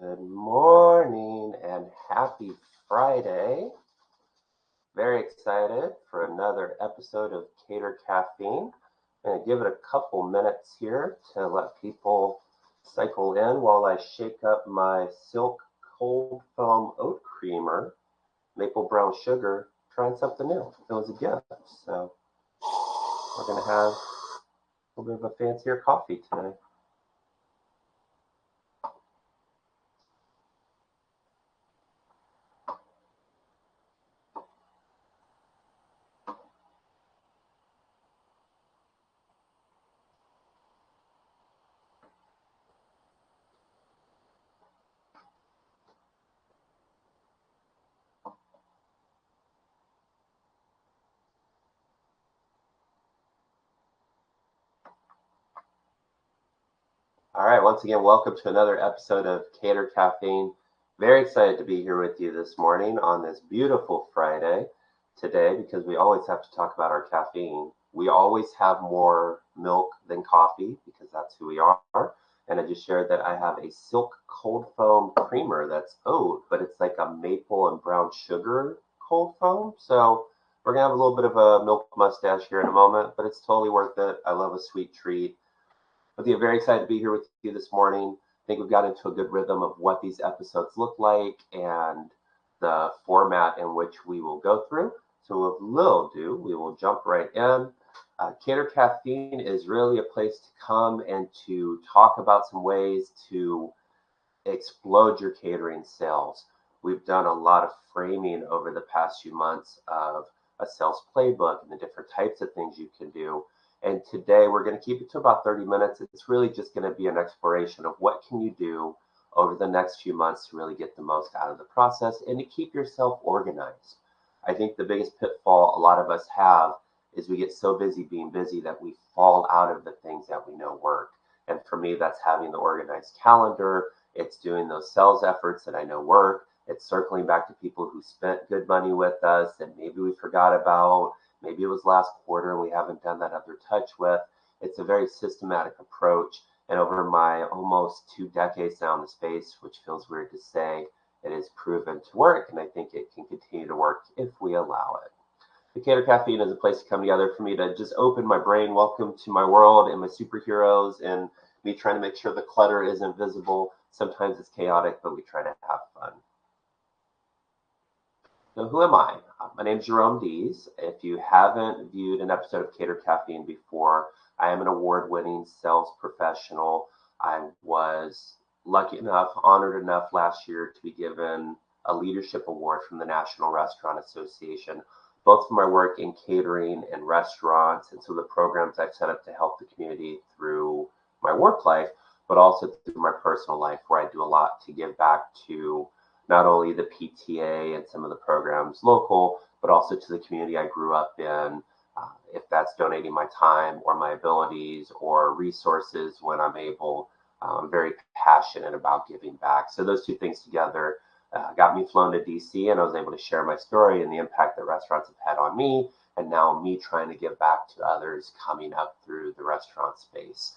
Good morning and happy Friday. Very excited for another episode of Cater Caffeine. I'm going to give it a couple minutes here to let people cycle in while I shake up my Silk Cold Foam Oat Creamer, Maple Brown Sugar, trying something new. It was a gift, so we're going to have a little bit of a fancier coffee today. All right, once again, welcome to another episode of Cater Caffeine. Very excited to be here with you this morning on this beautiful Friday today because we always have to talk about our caffeine. We always have more milk than coffee because that's who we are. And I just shared that I have a Silk Cold Foam Creamer that's oat, but it's like a maple and brown sugar cold foam. So we're going to have a little bit of a milk mustache here in a moment, but it's totally worth it. I love a sweet treat. But I'm very excited to be here with you this morning. I think we've got into a good rhythm of what these episodes look like and the format in which we will go through. So with little ado, we will jump right in. Cater Caffeine is really a place to come and to talk about some ways to explode your catering sales. We've done a lot of framing over the past few months of a sales playbook and the different types of things you can do. And today we're going to keep it to about 30 minutes. It's really just going to be an exploration of what can you do over the next few months to really get the most out of the process and to keep yourself organized. I think the biggest pitfall a lot of us have is we get so busy being busy that we fall out of the things that we know work. And for me, that's having the organized calendar. It's doing those sales efforts that I know work. It's circling back to people who spent good money with us and maybe we forgot about. Maybe it was last quarter and we haven't done that other touch with. It's a very systematic approach. And over my almost 2 decades now in the space, which feels weird to say, it has proven to work. And I think it can continue to work if we allow it. The Cater Caffeine is a place to come together for me to just open my brain. Welcome to my world and my superheroes and me trying to make sure the clutter isn't visible. Sometimes it's chaotic, but we try to have fun. So who am I? My name is Jerome Dees. If you haven't viewed an episode of Cater Caffeine before, I am an award-winning sales professional. I was lucky enough, honored enough last year to be given a leadership award from the National Restaurant Association, both for my work in catering and restaurants and some of the programs I've set up to help the community through my work life, but also through my personal life where I do a lot to give back to not only the PTA and some of the programs local, but also to the community I grew up in, if that's donating my time or my abilities or resources when I'm able. I'm very passionate about giving back. So those two things together got me flown to DC, and I was able to share my story and the impact that restaurants have had on me, and now me trying to give back to others coming up through the restaurant space.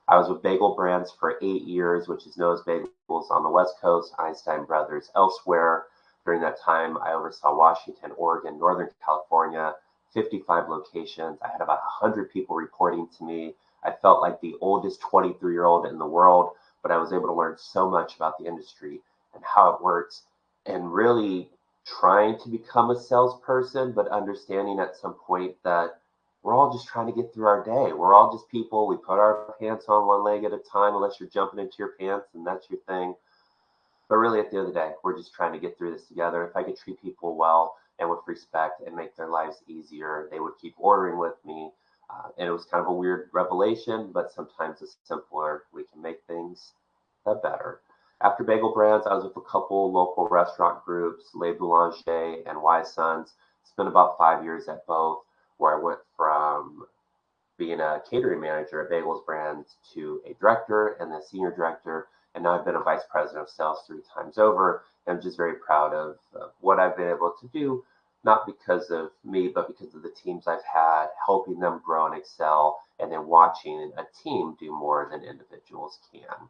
I was with Bagel Brands for 8 years, which is Noah's Bagels on the West Coast, Einstein Brothers elsewhere. During that time, I oversaw Washington, Oregon, Northern California, 55 locations. I had about 100 people reporting to me. I felt like the oldest 23-year-old in the world, but I was able to learn so much about the industry and how it works and really trying to become a salesperson, but understanding at some point that we're all just trying to get through our day. We're all just people. We put our pants on one leg at a time, unless you're jumping into your pants and that's your thing. But really, at the end of the day, we're just trying to get through this together. If I could treat people well and with respect and make their lives easier, they would keep ordering with me. And it was kind of a weird revelation, but sometimes the simpler we can make things, the better. After Bagel Brands, I was with a couple local restaurant groups, Les Boulangers and Wise Sons. Spent about 5 years at both, where I went from being a catering manager at Bagels Brands to a director and then senior director. And now I've been a vice president of sales 3 times over. And I'm just very proud of what I've been able to do, not because of me, but because of the teams I've had, helping them grow and excel, and then watching a team do more than individuals can.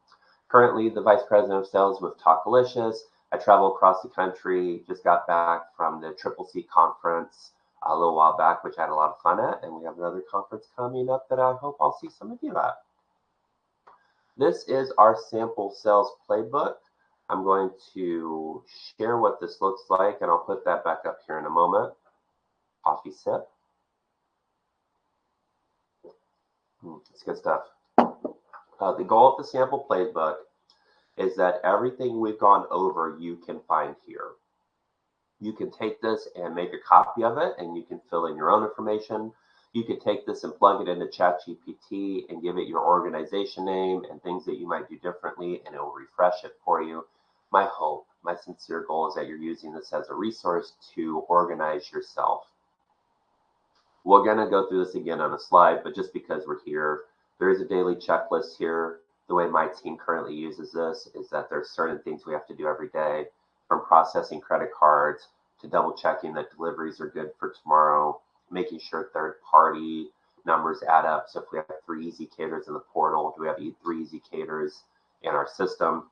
Currently the Vice President of Sales with Talkalicious. I travel across the country, just got back from the Triple C conference a little while back, which I had a lot of fun at, and we have another conference coming up that I hope I'll see some of you at. This is our sample sales playbook. I'm going to share what this looks like, and I'll put that back up here in a moment. Coffee sip. It's good stuff. The goal of the sample playbook is that everything we've gone over you can find here. You can take this and make a copy of it, and you can fill in your own information. You could take this and plug it into ChatGPT and give it your organization name and things that you might do differently, and it will refresh it for you. My hope, my sincere goal is that you're using this as a resource to organize yourself. We're going to go through this again on a slide, but just because we're here, there is a daily checklist here. The way my team currently uses this is that there's certain things we have to do every day, from processing credit cards to double checking that deliveries are good for tomorrow, making sure third-party numbers add up. So if we have 3 easy caters in the portal, do we have 3 easy caters in our system?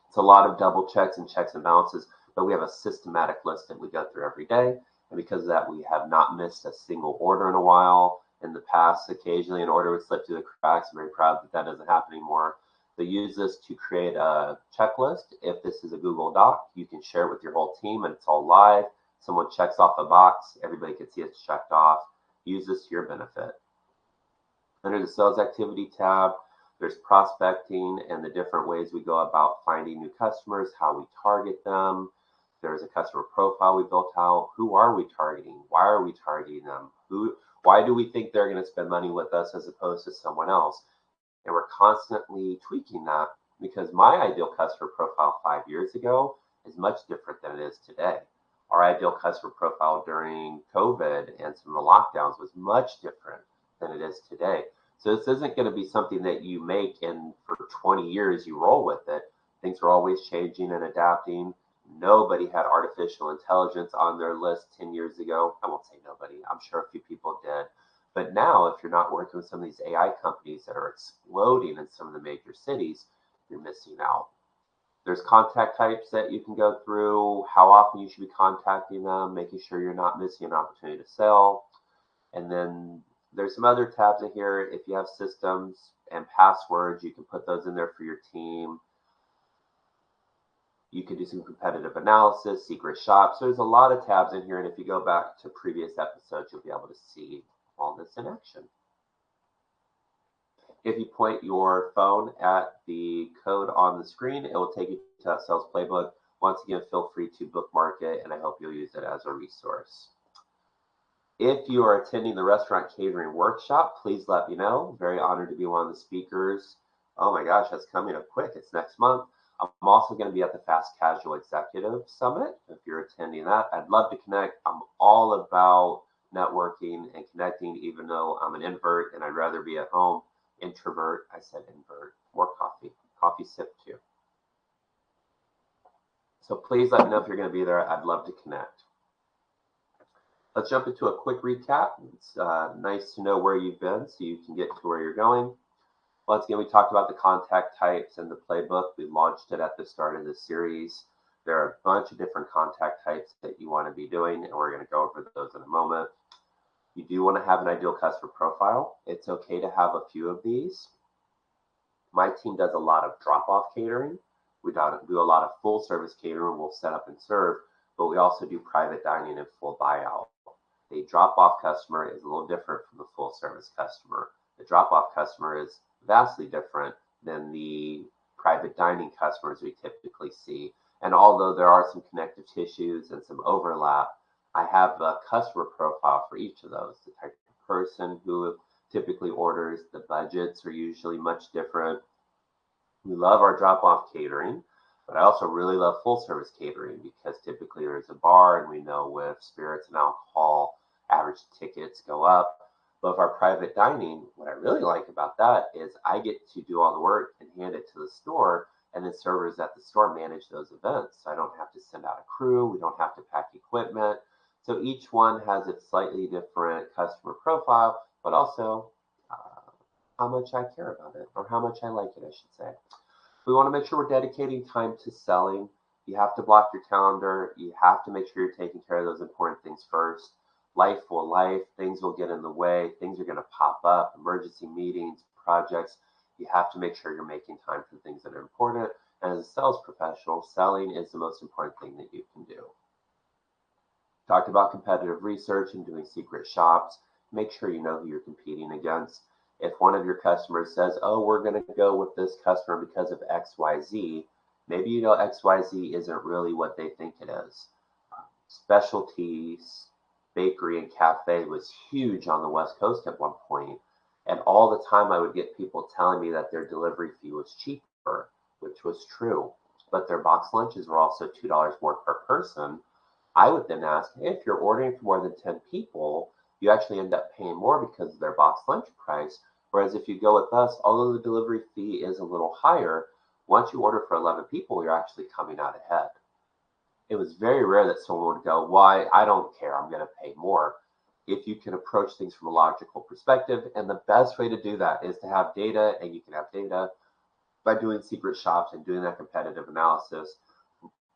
It's a lot of double checks and balances, but we have a systematic list that we go through every day. And because of that, we have not missed a single order in a while. In the past, occasionally an order would slip through the cracks. I'm very proud that that doesn't happen anymore. They use this to create a checklist. If this is a Google Doc, you can share it with your whole team and it's all live. Someone checks off a box, everybody can see it's checked off. Use this to your benefit. Under the sales activity tab, there's prospecting and the different ways we go about finding new customers, how we target them. There's a customer profile we built out. Who are we targeting? Why are we targeting them? Why do we think they're going to spend money with us as opposed to someone else? And we're constantly tweaking that, because my ideal customer profile 5 years ago is much different than it is today. Our ideal customer profile during COVID and some of the lockdowns was much different than it is today. So this isn't going to be something that you make and for 20 years you roll with it. Things are always changing and adapting. Nobody had artificial intelligence on their list 10 years ago. I won't say nobody. I'm sure a few people did. But now, if you're not working with some of these AI companies that are exploding in some of the major cities, you're missing out. There's contact types that you can go through, how often you should be contacting them, making sure you're not missing an opportunity to sell. And then there's some other tabs in here. If you have systems and passwords, you can put those in there for your team. You can do some competitive analysis, secret shops. So there's a lot of tabs in here. And if you go back to previous episodes, you'll be able to see all this in action. If you point your phone at the code on the screen, it will take you to that sales playbook. Once again, feel free to bookmark it, and I hope you'll use it as a resource. If you are attending the restaurant catering workshop, please let me know. Very honored to be one of the speakers. Oh my gosh, that's coming up quick. It's next month. I'm also going to be at the Fast Casual Executive Summit. If you're attending that, I'd love to connect. I'm all about networking and connecting, even though I'm an invert and I'd rather be at home. Introvert, I said invert. More coffee sip too. So please let me know if you're going to be there. I'd love to connect. Let's jump into a quick recap. It's nice to know where you've been so you can get to where you're going. Once again, we talked about the contact types and the playbook. We launched it at the start of this series. There are a bunch of different contact types that you want to be doing, and we're going to go over those in a moment. You do want to have an ideal customer profile. It's okay to have a few of these. My team does a lot of drop-off catering. We do a lot of full-service catering. We'll set up and serve, but we also do private dining and full buyout. The drop-off customer is a little different from the full-service customer. The drop-off customer is vastly different than the private dining customers we typically see. And although there are some connective tissues and some overlap, I have a customer profile for each of those. The type of person who typically orders, the budgets are usually much different. We love our drop-off catering, but I also really love full-service catering because typically there's a bar, and we know with spirits and alcohol, average tickets go up. But with our private dining, what I really like about that is I get to do all the work and hand it to the store, and then servers at the store manage those events. So I don't have to send out a crew. We don't have to pack equipment. So each one has its slightly different customer profile, but also how much I care about it, or how much I like it, I should say. We want to make sure we're dedicating time to selling. You have to block your calendar. You have to make sure you're taking care of those important things first. Life will life. Things will get in the way. Things are going to pop up. Emergency meetings, projects. You have to make sure you're making time for things that are important. And as a sales professional, selling is the most important thing that you can do. Talked about competitive research and doing secret shops. Make sure you know who you're competing against. If one of your customers says, oh, we're going to go with this customer because of XYZ, maybe you know XYZ isn't really what they think it is. Specialties, bakery, and cafe was huge on the West Coast at one point. And all the time I would get people telling me that their delivery fee was cheaper, which was true. But their box lunches were also $2 more per person. I would then ask, hey, if you're ordering for more than 10 people, you actually end up paying more because of their box lunch price. Whereas if you go with us, although the delivery fee is a little higher, once you order for 11 people, you're actually coming out ahead. It was very rare that someone would go, why? I don't care. I'm going to pay more. If you can approach things from a logical perspective, and the best way to do that is to have data, and you can have data by doing secret shops and doing that competitive analysis,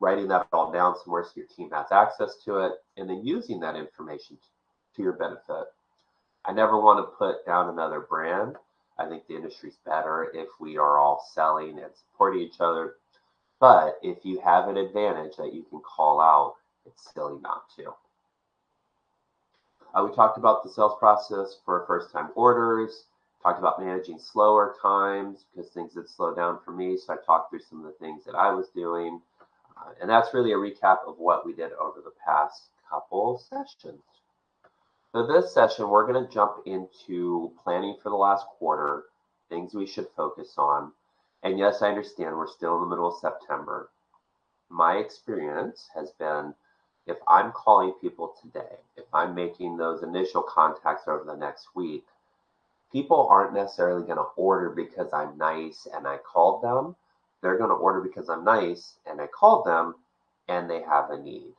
writing that all down somewhere so your team has access to it, and then using that information to your benefit. I never want to put down another brand. I think the industry's better if we are all selling and supporting each other. But if you have an advantage that you can call out, it's silly not to. We talked about the sales process for first-time orders, talked about managing slower times because things had slowed down for me. So I talked through some of the things that I was doing. And that's really a recap of what we did over the past couple sessions. So this session, we're going to jump into planning for the last quarter, things we should focus on. And yes, I understand we're still in the middle of September. My experience has been if I'm calling people today, if I'm making those initial contacts over the next week, people aren't necessarily going to order because I'm nice and I called them. They're going to order because I'm nice and I called them and they have a need.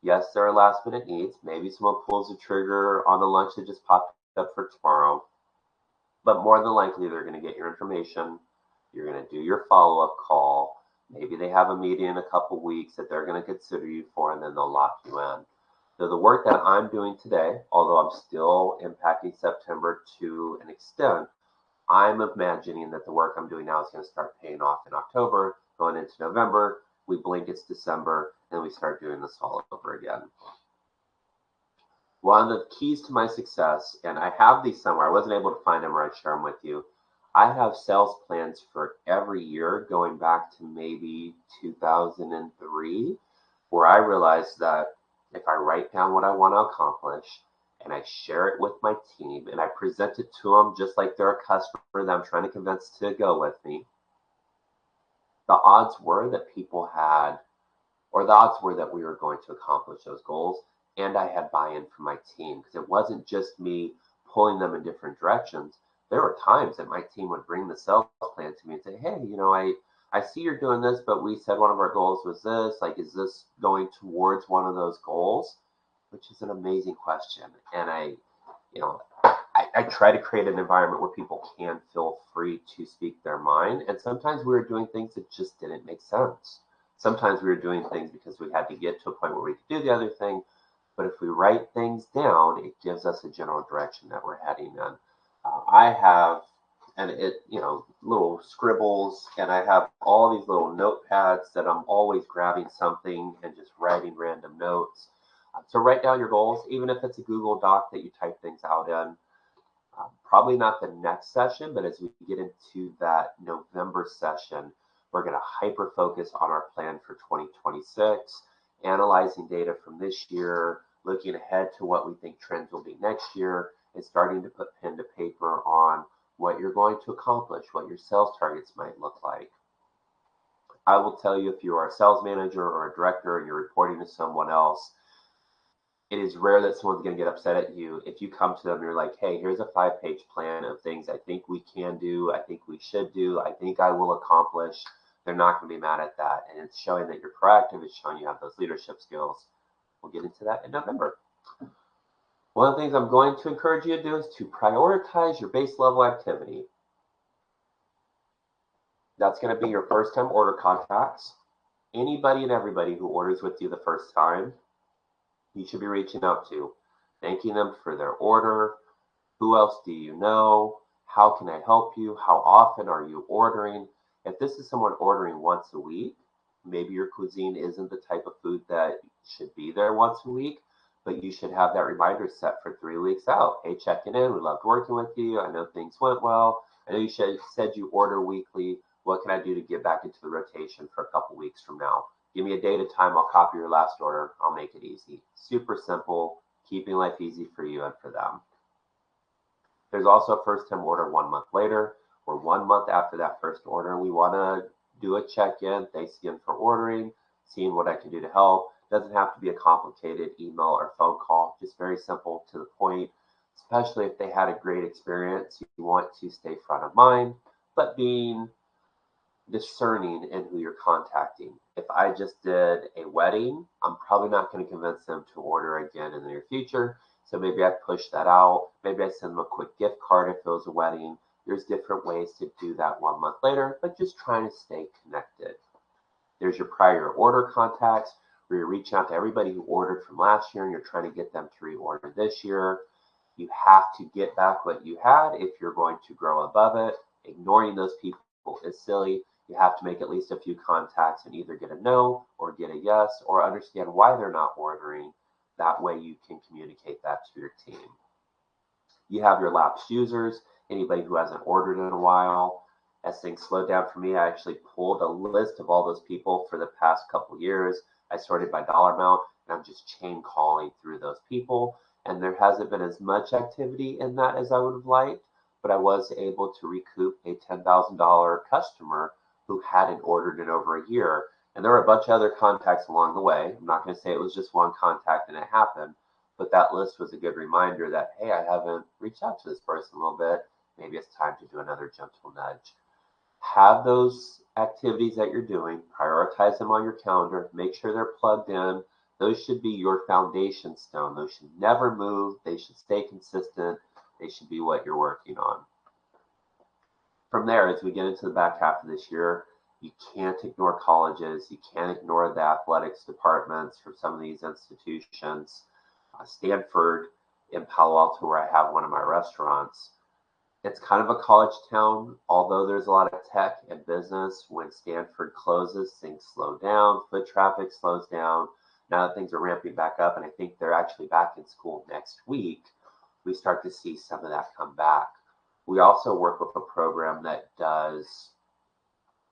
Yes, there are last minute needs. Maybe someone pulls the trigger on a lunch that just popped up for tomorrow. But more than likely, they're going to get your information. You're going to do your follow-up call. Maybe they have a meeting in a couple weeks that they're going to consider you for, and then they'll lock you in. So the work that I'm doing today, although I'm still impacting September to an extent, I'm imagining that the work I'm doing now is going to start paying off in October, going into November. We blink, it's December, and we start doing this all over again. One of the keys to my success, and I have these somewhere, I wasn't able to find them or I'd share them with you. I have sales plans for every year going back to maybe 2003, where I realized that if I write down what I want to accomplish and I share it with my team and I present it to them just like they're a customer that I'm trying to convince to go with me, the odds were that people had, or the odds were that we were going to accomplish those goals. And I had buy-in from my team because it wasn't just me pulling them in different directions. There were times that my team would bring the sales plan to me and say, hey, I see you're doing this, but we said one of our goals was this. Like, is this going towards one of those goals? Which is an amazing question. And I try to create an environment where people can feel free to speak their mind. And sometimes we were doing things that just didn't make sense. Sometimes we were doing things because we had to get to a point where we could do the other thing. But if we write things down, it gives us a general direction that we're heading in. I have, little scribbles, and I have all these little notepads that I'm always grabbing something and just writing random notes. So write down your goals, even if it's a Google Doc that you type things out in. Probably not the next session, but as we get into that November session, we're going to hyper focus on our plan for 2026, analyzing data from this year, looking ahead to what we think trends will be next year, and starting to put pen to paper on what you're going to accomplish, what your sales targets might look like. I will tell you, if you are a sales manager or a director and you're reporting to someone else, it is rare that someone's going to get upset at you if you come to them and you're like, hey, here's a 5-page plan of things I think we can do, I think we should do, I think I will accomplish. They're not going to be mad at that. And it's showing that you're proactive. It's showing you have those leadership skills. We'll get into that in November. One of the things I'm going to encourage you to do is to prioritize your base level activity. That's going to be your first time order contacts. Anybody and everybody who orders with you the first time, you should be reaching out to, thanking them for their order. Who else do you know? How can I help you? How often are you ordering? If this is someone ordering once a week, maybe your cuisine isn't the type of food that should be there once a week, but you should have that reminder set for 3 weeks out. Hey, checking in. We loved working with you. I know things went well. I know you said you order weekly. What can I do to get back into the rotation for a couple weeks from now? Give me a date and time. I'll copy your last order. I'll make it easy. Super simple, keeping life easy for you and for them. There's also a first time order 1 month later or 1 month after that first order. We want to do a check-in. Thanks again for ordering, seeing what I can do to help. Doesn't have to be a complicated email or phone call, just very simple to the point, especially if they had a great experience. You want to stay front of mind, but being discerning in who you're contacting. If I just did a wedding, I'm probably not going to convince them to order again in the near future. So maybe I push that out. Maybe I send them a quick gift card if it was a wedding. There's different ways to do that 1 month later, but just trying to stay connected. There's your prior order contacts where you're reaching out to everybody who ordered from last year and you're trying to get them to reorder this year. You have to get back what you had if you're going to grow above it. Ignoring those people is silly. You have to make at least a few contacts and either get a no or get a yes or understand why they're not ordering. That way you can communicate that to your team. You have your lapsed users, anybody who hasn't ordered in a while. As things slowed down for me, I actually pulled a list of all those people for the past couple years. I sorted by dollar amount, and I'm just chain calling through those people. And there hasn't been as much activity in that as I would have liked, but I was able to recoup a $10,000 customer who hadn't ordered in over a year. And there were a bunch of other contacts along the way. I'm not going to say it was just one contact and it happened, but that list was a good reminder that, hey, I haven't reached out to this person a little bit. Maybe it's time to do another gentle nudge. Have those activities that you're doing, prioritize them on your calendar, make sure they're plugged in. Those should be your foundation stone. Those should never move. They should stay consistent. They should be what you're working on. From there, as we get into the back half of this year, you can't ignore colleges. You can't ignore the athletics departments for some of these institutions. Stanford in Palo Alto, where I have one of my restaurants, it's kind of a college town, although there's a lot of tech and business. When Stanford closes, things slow down, foot traffic slows down. Now that things are ramping back up, and I think they're actually back in school next week, we start to see some of that come back. We also work with a program that does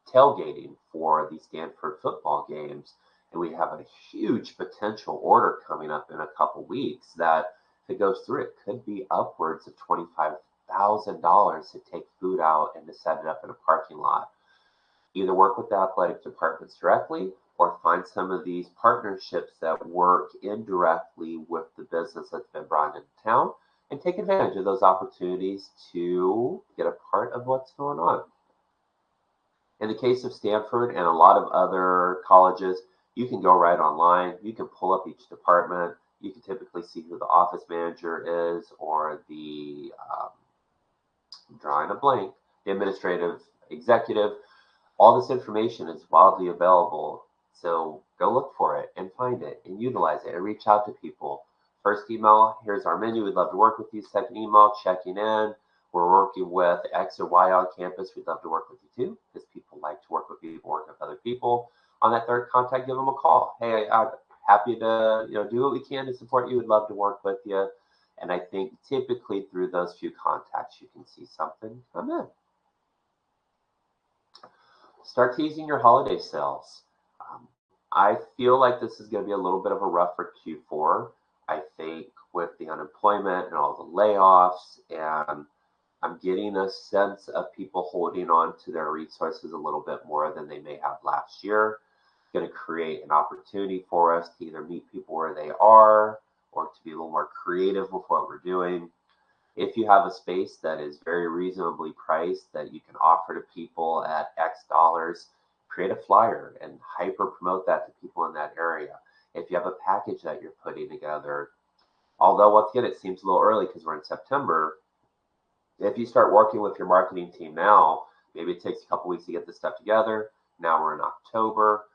tailgating for the Stanford football games, and we have a huge potential order coming up in a couple weeks that, if it goes through, it could be upwards of $25,000 to take food out and to set it up in a parking lot. Either work with the athletic departments directly or find some of these partnerships that work indirectly with the business that's been brought into town and take advantage of those opportunities to get a part of what's going on. In the case of Stanford and a lot of other colleges, you can go right online. You can pull up each department. You can typically see who the office manager is or the, drawing a blank, the administrative executive. All this information is wildly available. So go look for it and find it and utilize it and reach out to people. First email, here's our menu. We'd love to work with you. Second email, checking in. We're working with X or Y on campus. We'd love to work with you too, because people like to work with people, work with other people. On that third contact, give them a call. Hey, I'm happy to do what we can to support you. We'd love to work with you. And I think typically through those few contacts, you can see something come in. Start teasing your holiday sales. I feel like this is going to be a little bit of a rougher Q4. I think with the unemployment and all the layoffs, and I'm getting a sense of people holding on to their resources a little bit more than they may have last year. It's going to create an opportunity for us to either meet people where they are or to be a little more creative with what we're doing. If you have a space that is very reasonably priced that you can offer to people at X dollars, create a flyer and hyper promote that to people in that area. If you have a package that you're putting together, although once again, it seems a little early because we're in September, if you start working with your marketing team now, Maybe it takes a couple weeks to get this stuff together. Now we're in October.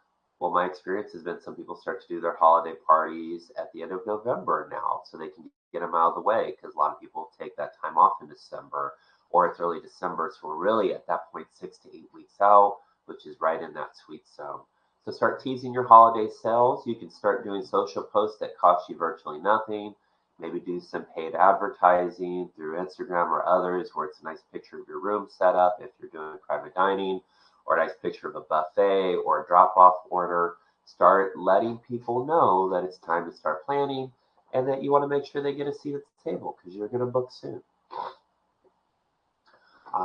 Well, my experience has been some people start to do their holiday parties at the end of November now, so they can get them out of the way, because a lot of people take that time off in December, or it's early December, so we're really at that point 6 to 8 weeks out, which is right in that sweet zone. So start teasing your holiday sales. You can start doing social posts that cost you virtually nothing. Maybe do some paid advertising through Instagram or others, where it's a nice picture of your room set up if you're doing private dining, or a nice picture of a buffet or a drop-off order. Start letting people know that it's time to start planning, and that you want to make sure they get a seat at the table because you're going to book soon.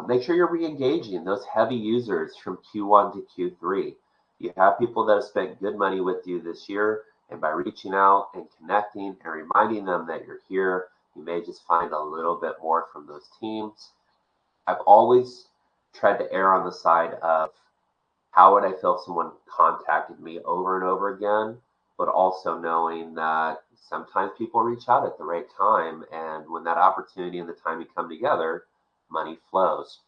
Make sure you're re-engaging those heavy users from Q1 to Q3. You have people that have spent good money with you this year, and by reaching out and connecting and reminding them that you're here, you may just find a little bit more from those teams. I've always tried to err on the side of how would I feel if someone contacted me over and over again, but also knowing that sometimes people reach out at the right time, and when that opportunity and the time you come together, money flows.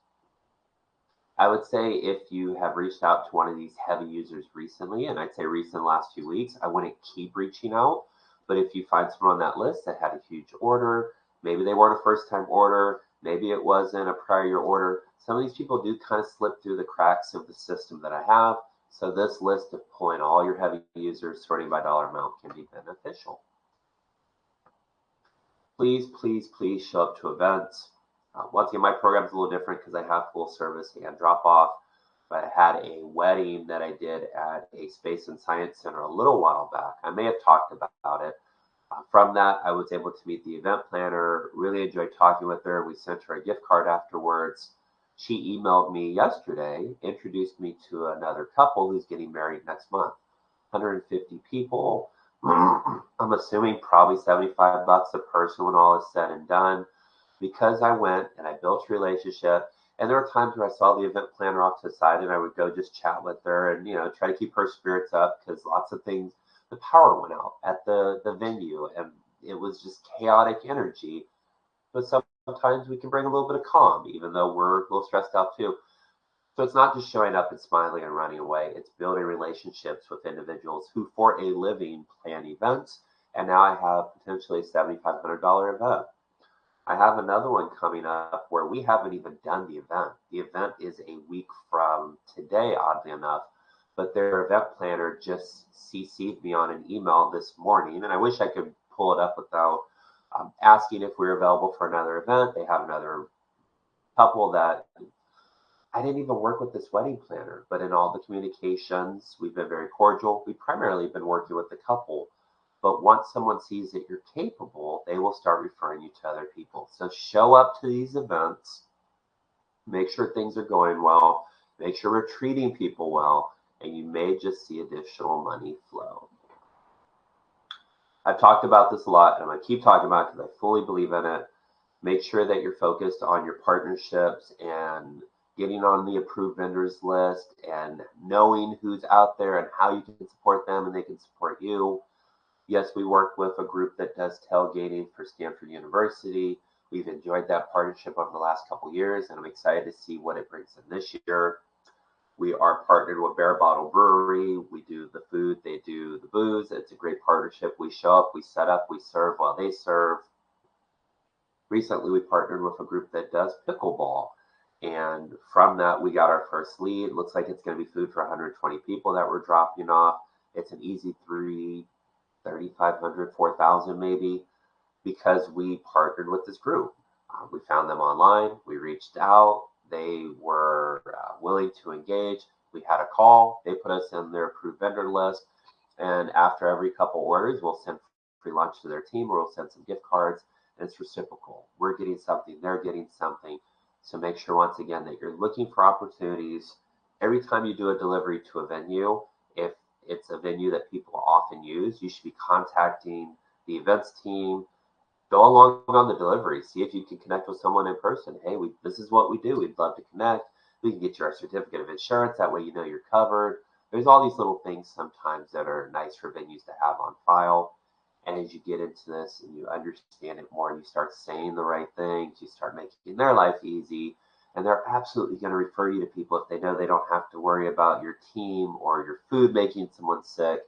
I would say if you have reached out to one of these heavy users recently, and I'd say recent last few weeks, I wouldn't keep reaching out. But if you find someone on that list that had a huge order, maybe they weren't a first time order, maybe it wasn't a prior year order, some of these people do kind of slip through the cracks of the system that I have. So this list of pulling all your heavy users, sorting by dollar amount, can be beneficial. Please, please, please show up to events. Once again, my program is a little different because I have full service and drop off. But I had a wedding that I did at a space and science center a little while back. I may have talked about it. From that, I was able to meet the event planner, really enjoyed talking with her. We sent her a gift card afterwards. She emailed me yesterday, introduced me to another couple who's getting married next month. 150 people. I'm assuming probably $75 a person when all is said and done, because I went and I built a relationship. And there were times where I saw the event planner off to the side, and I would go just chat with her and, try to keep her spirits up, because lots of things, the power went out at the venue, and it was just chaotic energy. But sometimes we can bring a little bit of calm, even though we're a little stressed out too. So it's not just showing up and smiling and running away. It's building relationships with individuals who, for a living, plan events. And now I have potentially a $7,500 event. I have another one coming up where we haven't even done the event. The event is a week from today, oddly enough, but their event planner just CC'd me on an email this morning, and I wish I could pull it up without asking if we were available for another event. They have another couple that I didn't even work with this wedding planner, but in all the communications, we've been very cordial. We've primarily been working with the couple. But once someone sees that you're capable, they will start referring you to other people. So show up to these events, make sure things are going well, make sure we're treating people well, and you may just see additional money flow. I've talked about this a lot, and I'm going to keep talking about it because I fully believe in it. Make sure that you're focused on your partnerships and getting on the approved vendors list and knowing who's out there and how you can support them and they can support you. Yes, we work with a group that does tailgating for Stanford University. We've enjoyed that partnership over the last couple of years, and I'm excited to see what it brings in this year. We are partnered with Bear Bottle Brewery. We do the food, they do the booze. It's a great partnership. We show up, we set up, we serve while they serve. Recently, we partnered with a group that does pickleball. And from that, we got our first lead. Looks like it's going to be food for 120 people that we're dropping off. It's an easy 3,500, 4,000 maybe, because we partnered with this group. We found them online. We reached out. They were willing to engage. We had a call. They put us in their approved vendor list. And after every couple orders, we'll send free lunch to their team, or we'll send some gift cards, and it's reciprocal. We're getting something. They're getting something. So make sure, once again, that you're looking for opportunities. Every time you do a delivery to a venue, if it's a venue that people often use, you should be contacting the events team. Go along on the delivery. See if you can connect with someone in person. Hey, this is what we do. We'd love to connect. We can get you our certificate of insurance. That way you know you're covered. There's all these little things sometimes that are nice for venues to have on file. And as you get into this and you understand it more and you start saying the right things, you start making their life easy, And they're absolutely going to refer you to people if they know they don't have to worry about your team or your food making someone sick.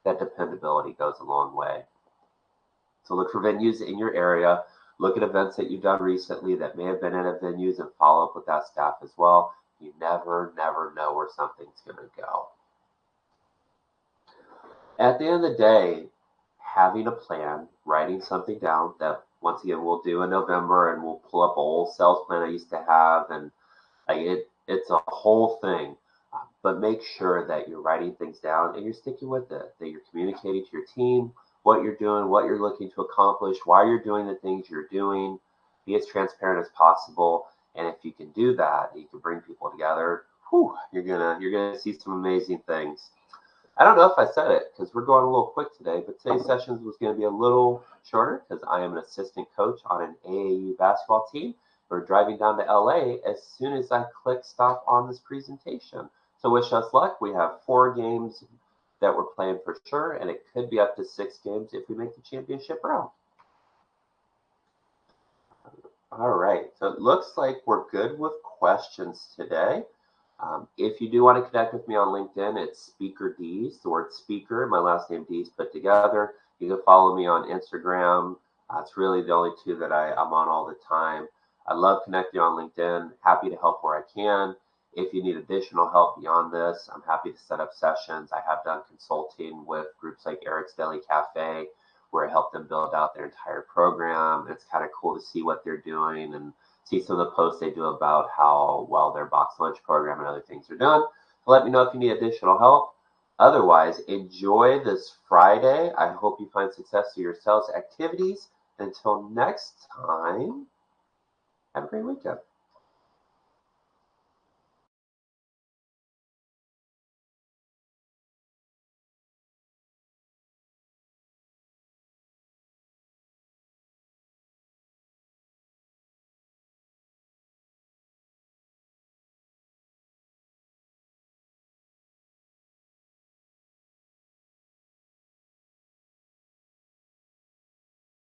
That dependability goes a long way. So look for venues in your area. Look at events that you've done recently that may have been in a venues and follow up with that staff as well. You never know where something's going to go. At the end of the day, having a plan, writing something down that once again we'll do in November, and we'll pull up an old sales plan I used to have, and it's a whole thing. But make sure that you're writing things down and you're sticking with it, that you're communicating to your team what you're doing, what you're looking to accomplish, why you're doing the things you're doing. Be as transparent as possible. And if you can do that, you can bring people together, you're gonna see some amazing things. I don't know if I said it because we're going a little quick today, but today's session was going to be a little shorter because I am an assistant coach on an AAU basketball team. We're driving down to LA as soon as I click stop on this presentation. So wish us luck. We have 4 games that we're playing for sure, and it could be up to 6 games if we make the championship round. All right, so it looks like we're good with questions today. If you do want to connect with me on LinkedIn, it's Speaker Dees, the word speaker, my last name Dees put together. You can follow me on Instagram. It's really the only 2 that I'm on all the time. I love connecting on LinkedIn. Happy to help where I can. If you need additional help beyond this, I'm happy to set up sessions. I have done consulting with groups like Eric's Deli Cafe, where I help them build out their entire program. It's kind of cool to see what they're doing and see some of the posts they do about how well their box lunch program and other things are done. Let me know if you need additional help. Otherwise, enjoy this Friday. I hope you find success to your sales activities. Until next time, have a great weekend.